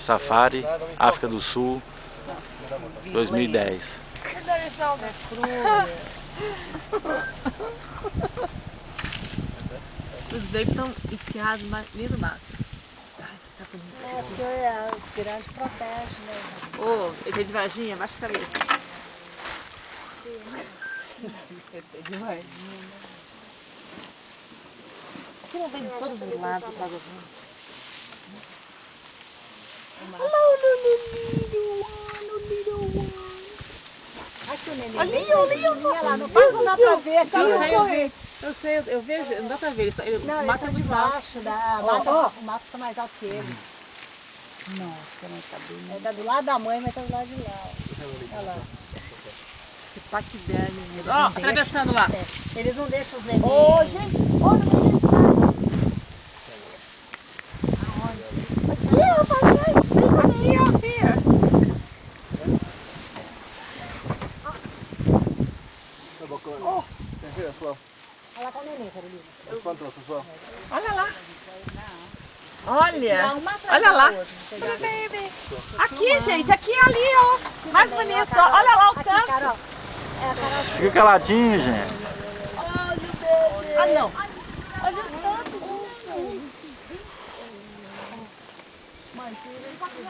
Safari, África do Sul, 2010. Os dois estão enfiados dentro do mato. Tá bonito. Porque os piranhas protegem, né? Ô, ele é de Varginha, baixa a cabeça. De Varginha. Aqui não vem de todos os lados por causa do... Aqui o neném. Ali, olha lá, não passa, não dá pra ver. Aqui Eu sei, eu vejo, não dá pra ver, ele não, mata ele tá muito alto. debaixo o mato tá mais alto que ele. Nossa, não tá bem. Ele tá do lado da mãe, mas tá do lado de lá. Olha lá. Esse paquiderme. Ó, atravessando lá. É, eles não deixam os neném. Ô, gente, olha o neném. Aqui, rapaz, aqui, ó, here. Oh, here as well. Olha lá com o neném, Carolina. In front of us as well. Olha lá. Olha. Olha lá. Aqui, gente, aqui e ali, ó. Mais bonito, ó. Olha lá o Aqui, canto. Carol. É a Carol. Fica caladinho, gente. Ah, não. Olha o tanto. Mãe, tira isso aqui.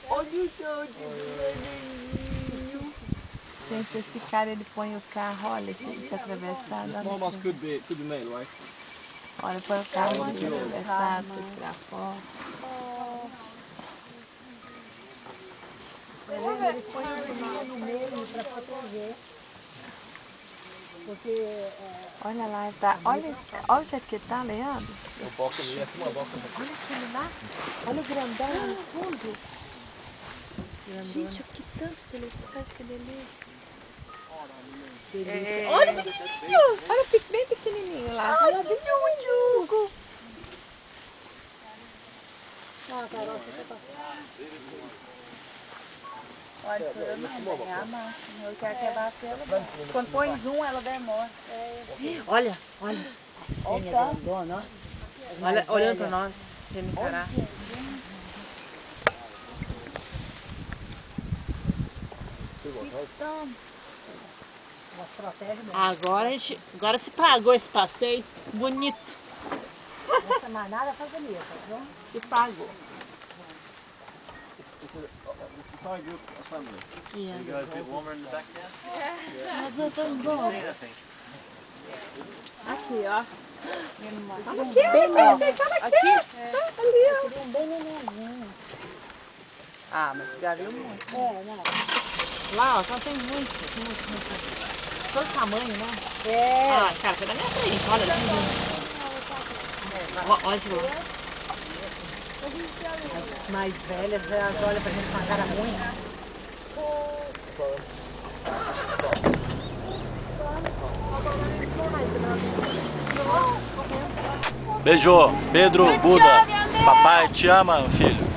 Olha o tanto. Gente, esse cara, ele põe o carro, olha, gente, atravessado. The small ones could be male, right? Olha, põe o carro aqui atravessado pra tirar foto. Eles põem o neném no meio pra proteger. Porque... Olha lá, tá. Olha o jeito que tá, Leandro. Uma boca ali, é uma boca. Olha aquele lá. Olha o grandão no fundo. Gente, que tanto de elefante, que delícia. Olha o pequenininho. Olha bem pequenininho lá. Ai, que tchutchuco. Ah, Carol, você tá passando. Olha, eu não é a máquina. Eu quero que ela bate ela. Quando põe zoom, ela demora. Olha, olha. Olha o grandona, ó. Olha, olhando pra nós. Quer me encarar. Elas protegem mesmo. Agora se pagou esse passeio bonito. Essa manada faz bonita, viu? Se pagou. It's a group of families. You guys get warmer in the back yet? Mas eu tô bom. I think. Aqui, ó. Bem mesmo. Aqui? Ali, ó. Um bem nenenzinho. Ah, mas já viu muito. É, não. Lá, ó, só tem muito. Todo tamanho, né? É. Ah, cara, foi da minha frente. Olha assim. Olha de lá. As mais velhas, elas olham pra gente com uma cara ruim. Beijo, Pedro, Buda. Papai te ama, filho.